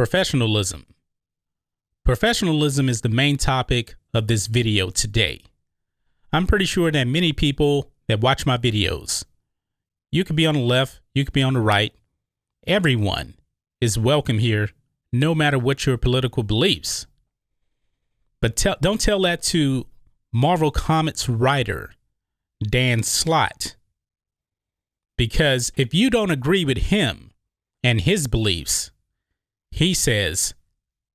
Professionalism. Professionalism is the main topic of this video today. I'm pretty sure that many people that watch my videos, you could be on the left, you could be on the right. Everyone is welcome here, no matter what your political beliefs. But don't tell that to Marvel Comics writer Dan Slott. Because if you don't agree with him and his beliefs, he says,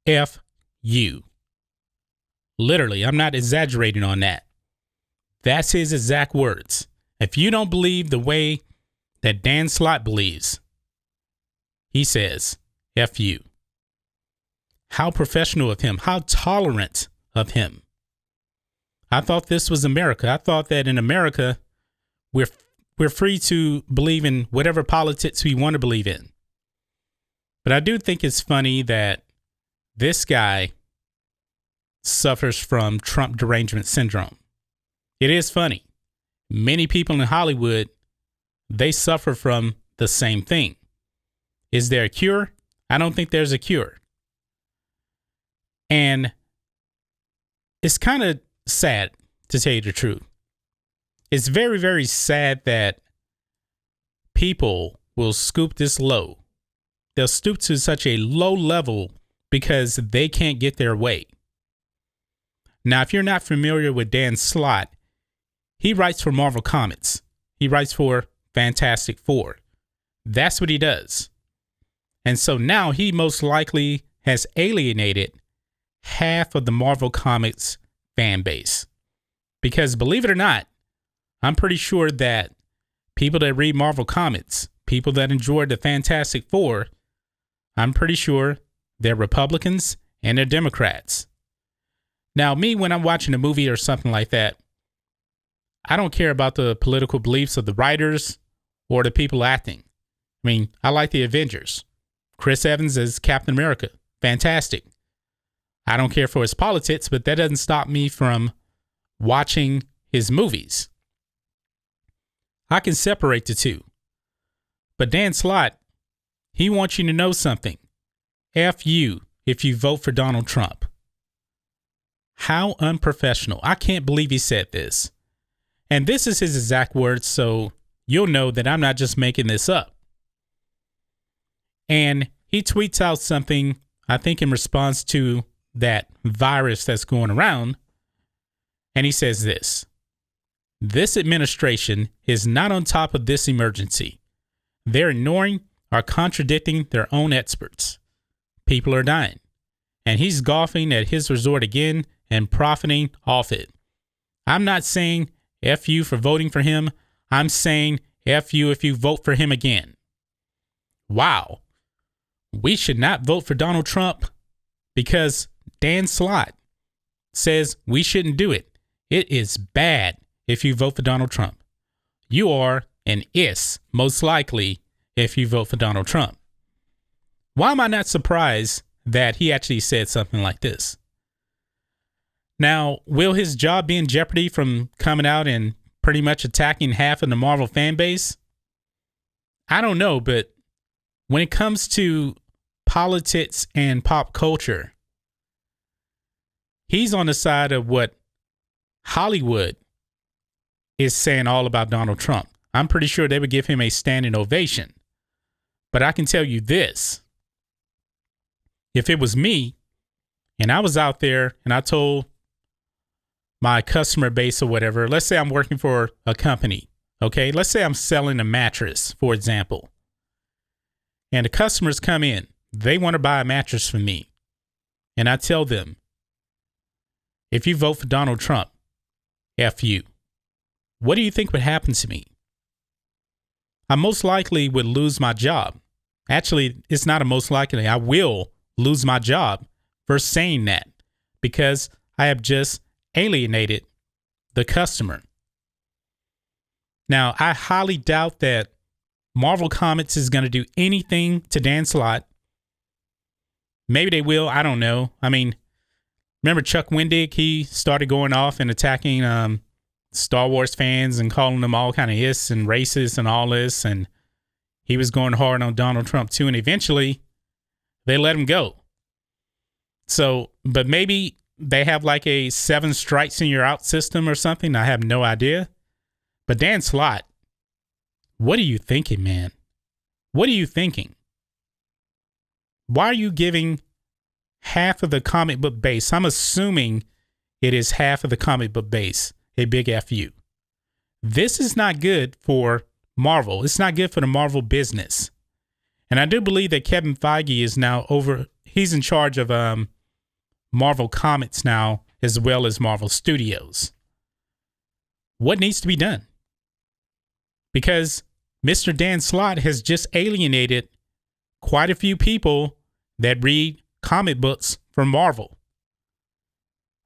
F you. Literally, I'm not exaggerating on that. That's his exact words. If you don't believe the way that Dan Slott believes, he says, F you. How professional of him. How tolerant of him. I thought this was America. I thought that in America, we're free to believe in whatever politics we want to believe in. But I do think it's funny that this guy suffers from Trump derangement syndrome. It is funny. Many people in Hollywood, they suffer from the same thing. Is there a cure? I don't think there's a cure. And it's kind of sad, to tell you the truth. It's very, very sad that people will scoop this low. They'll stoop to such a low level because they can't get their way. Now, if you're not familiar with Dan Slott, he writes for Marvel Comics. He writes for Fantastic Four. That's what he does. And so now he most likely has alienated half of the Marvel Comics fan base. Because believe it or not, I'm pretty sure that people that read Marvel Comics, people that enjoy the Fantastic Four, I'm pretty sure they're Republicans and they're Democrats. Now, me, when I'm watching a movie or something like that, I don't care about the political beliefs of the writers or the people acting. I mean, I like the Avengers. Chris Evans as Captain America. Fantastic. I don't care for his politics, but that doesn't stop me from watching his movies. I can separate the two. But Dan Slott, he wants you to know something. F you if you vote for Donald Trump. How unprofessional. I can't believe he said this. And this is his exact words, so you'll know that I'm not just making this up. And he tweets out something, I think in response to that virus that's going around. And he says this: this administration is not on top of this emergency. They're ignoring or contradicting their own experts. People are dying. And he's golfing at his resort again and profiting off it. I'm not saying F you for voting for him. I'm saying F you if you vote for him again. Wow. We should not vote for Donald Trump because Dan Slott says we shouldn't do it. It is bad if you vote for Donald Trump. You are an is, most likely, if you vote for Donald Trump. Why am I not surprised that he actually said something like this? Now, will his job be in jeopardy from coming out and pretty much attacking half of the Marvel fan base? I don't know, but when it comes to politics and pop culture, he's on the side of what Hollywood is saying all about Donald Trump. I'm pretty sure they would give him a standing ovation. But I can tell you this. If it was me and I was out there and I told my customer base or whatever, let's say I'm working for a company, okay? Let's say I'm selling a mattress, for example. And the customers come in. They want to buy a mattress from me. And I tell them, if you vote for Donald Trump, F you. What do you think would happen to me? I most likely would lose my job. Actually, it's not a most likely. I will lose my job for saying that because I have just alienated the customer. Now, I highly doubt that Marvel Comics is going to do anything to Dan Slott. Maybe they will. I don't know. I mean, remember Chuck Wendig? He started going off and attacking Star Wars fans and calling them all kind of ists and racist and all this. And he was going hard on Donald Trump too. And eventually they let him go. So, but maybe they have like a 7 strikes and you're out system or something. I have no idea. But Dan Slott, what are you thinking, man? What are you thinking? Why are you giving half of the comic book base? I'm assuming it is half of the comic book base a big FU. This is not good for Marvel. It's not good for the Marvel business. And I do believe that Kevin Feige is now he's in charge of Marvel Comics now, as well as Marvel Studios. What needs to be done? Because Mr. Dan Slott has just alienated quite a few people that read comic books from Marvel.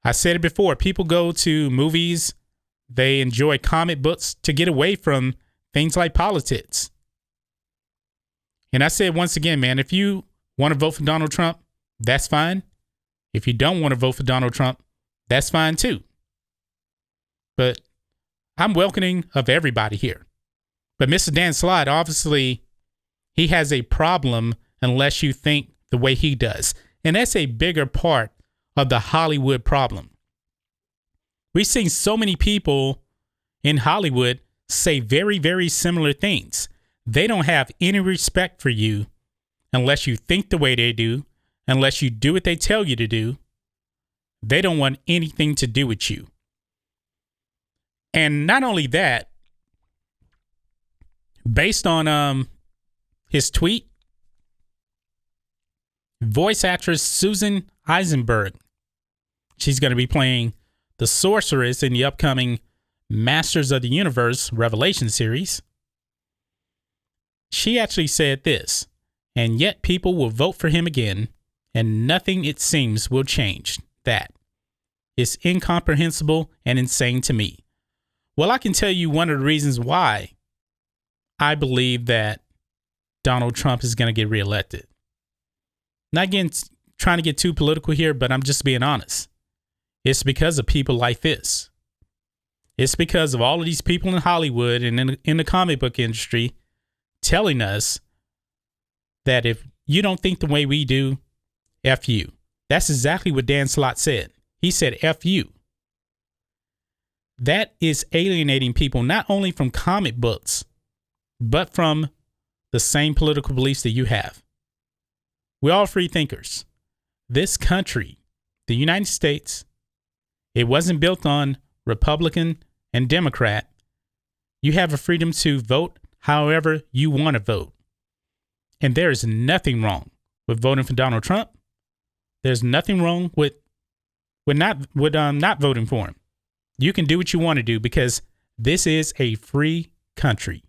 I said it before, people go to movies, they enjoy comic books to get away from things like politics. And I said once again, man, if you want to vote for Donald Trump, that's fine. If you don't want to vote for Donald Trump, that's fine too. But I'm welcoming of everybody here. But Mr. Dan Slott, obviously, he has a problem unless you think the way he does. And that's a bigger part of the Hollywood problem. We've seen so many people in Hollywood say very, very similar things. They don't have any respect for you unless you think the way they do, unless you do what they tell you to do. They don't want anything to do with you. And not only that, based on his tweet, voice actress Susan Eisenberg, she's going to be playing the Sorceress in the upcoming Masters of the Universe Revelation series. She actually said this, and yet people will vote for him again, and nothing, it seems, will change that. It's incomprehensible and insane to me. Well, I can tell you one of the reasons why I believe that Donald Trump is going to get reelected. Not again trying to get too political here, but I'm just being honest. It's because of people like this. It's because of all of these people in Hollywood and in the comic book industry telling us that if you don't think the way we do, F you. That's exactly what Dan Slott said. He said, F you. That is alienating people not only from comic books, but from the same political beliefs that you have. We're all free thinkers. This country, the United States, it wasn't built on Republican and Democrat. You have a freedom to vote however you want to vote. And there is nothing wrong with voting for Donald Trump. There's nothing wrong with not voting for him. You can do what you want to do because this is a free country.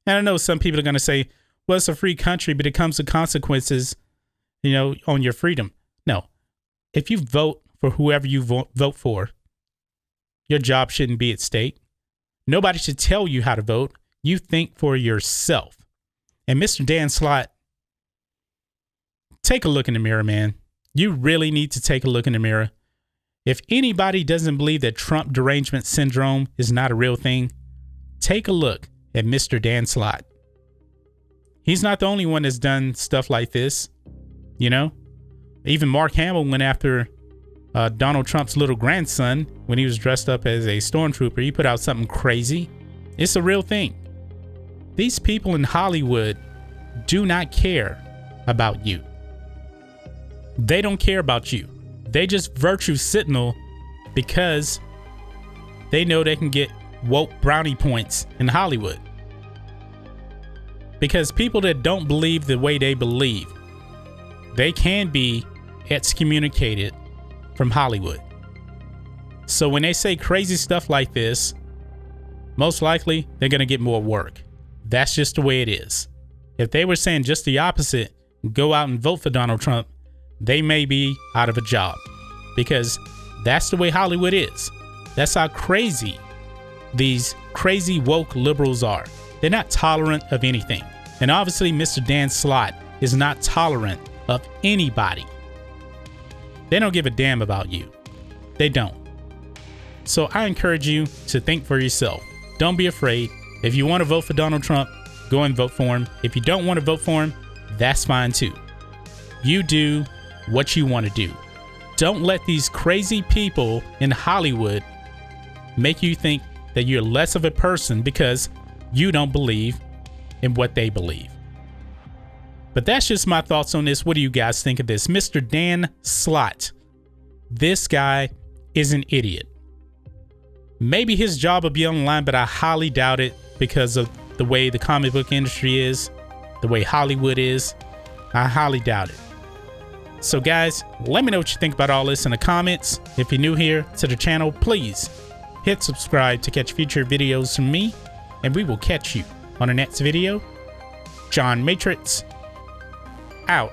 And I know some people are going to say, well, it's a free country, but it comes with consequences, on your freedom. No. If you vote for whoever you vote for, your job shouldn't be at stake. Nobody should tell you how to vote. You think for yourself. And Mr. Dan Slott, take a look in the mirror, man. You really need to take a look in the mirror. If anybody doesn't believe that Trump derangement syndrome is not a real thing, take a look at Mr. Dan Slott. He's not the only one that's done stuff like this. Even Mark Hamill went after Donald Trump's little grandson when he was dressed up as a stormtrooper. He put out something crazy. It's a real thing. These people in Hollywood do not care about you. They don't care about you. They just virtue signal because they know they can get woke brownie points in Hollywood. Because people that don't believe the way they believe, they can be excommunicated from Hollywood. So when they say crazy stuff like this, most likely they're going to get more work. That's just the way it is. If they were saying just the opposite, go out and vote for Donald Trump, they may be out of a job. Because that's the way Hollywood is. That's how crazy these crazy woke liberals are. They're not tolerant of anything. And obviously Mr. Dan Slott is not tolerant of anybody. They don't give a damn about you. They don't. So I encourage you to think for yourself. Don't be afraid. If you want to vote for Donald Trump, go and vote for him. If you don't want to vote for him, that's fine too. You do what you want to do. Don't let these crazy people in Hollywood make you think that you're less of a person because you don't believe in what they believe. But that's just my thoughts on this. What do you guys think of this? Mr. Dan Slott. This guy is an idiot. Maybe his job will be online, but I highly doubt it because of the way the comic book industry is, the way Hollywood is. I highly doubt it. So guys, let me know what you think about all this in the comments. If you're new here to the channel, please hit subscribe to catch future videos from me, and we will catch you on the next video. John Matrixx, out.